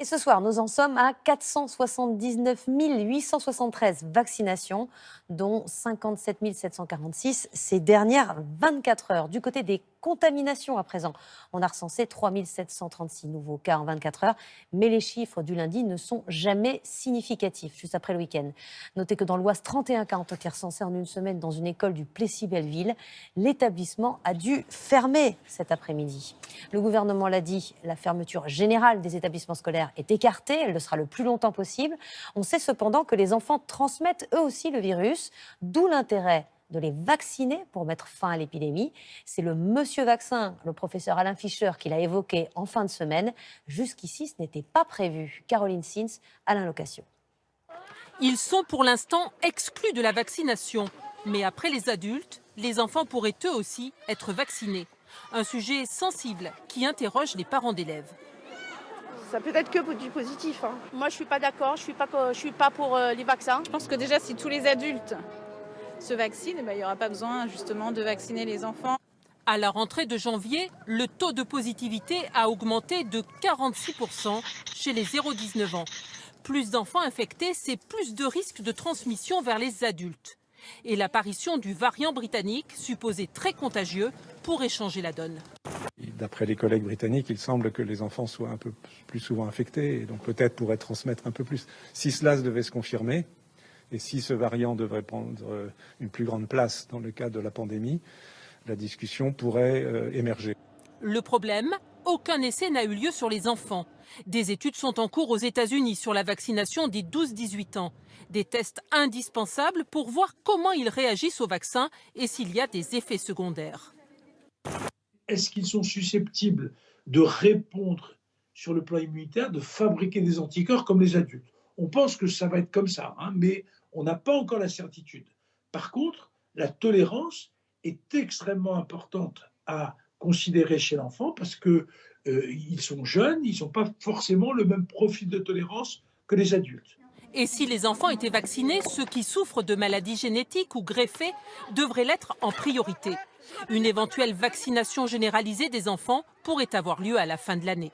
Et ce soir, nous en sommes à 479 873 vaccinations, dont 57 746 ces dernières 24 heures. Du côté des contaminations à présent, on a recensé 3 736 nouveaux cas en 24 heures, mais les chiffres du lundi ne sont jamais significatifs, juste après le week-end. Notez que dans l'Oise, 31 cas ont été recensés en une semaine dans une école du Plessis-Belleville. L'établissement a dû fermer cet après-midi. Le gouvernement l'a dit, la fermeture générale des établissements scolaires est écartée, elle le sera le plus longtemps possible. On sait cependant que les enfants transmettent eux aussi le virus, d'où l'intérêt de les vacciner pour mettre fin à l'épidémie. C'est le monsieur vaccin, le professeur Alain Fischer, qui l'a évoqué en fin de semaine. Jusqu'ici, ce n'était pas prévu. Caroline Sins, Alain Location. Ils sont pour l'instant exclus de la vaccination. Mais après les adultes, les enfants pourraient eux aussi être vaccinés. Un sujet sensible qui interroge les parents d'élèves. Ça peut être que du positif. Moi, je ne suis pas d'accord, je suis pas pour les vaccins. Je pense que déjà, si tous les adultes se vaccinent, il n'y aura pas besoin justement de vacciner les enfants. À la rentrée de janvier, le taux de positivité a augmenté de 46% chez les 0-19 ans. Plus d'enfants infectés, c'est plus de risques de transmission vers les adultes. Et l'apparition du variant britannique, supposé très contagieux, pourrait changer la donne. D'après les collègues britanniques, il semble que les enfants soient un peu plus souvent infectés et donc peut-être pourraient transmettre un peu plus. Si cela devait se confirmer, et si ce variant devrait prendre une plus grande place dans le cadre de la pandémie, la discussion pourrait émerger. Le problème, aucun essai n'a eu lieu sur les enfants. Des études sont en cours aux États-Unis sur la vaccination des 12-18 ans. Des tests indispensables pour voir comment ils réagissent au vaccin et s'il y a des effets secondaires. Est-ce qu'ils sont susceptibles de répondre sur le plan immunitaire, de fabriquer des anticorps comme les adultes? On pense que ça va être comme ça, mais on n'a pas encore la certitude. Par contre, la tolérance est extrêmement importante à considérer chez l'enfant parce qu'ils sont jeunes, ils n'ont pas forcément le même profil de tolérance que les adultes. Et si les enfants étaient vaccinés, ceux qui souffrent de maladies génétiques ou greffées devraient l'être en priorité. Une éventuelle vaccination généralisée des enfants pourrait avoir lieu à la fin de l'année.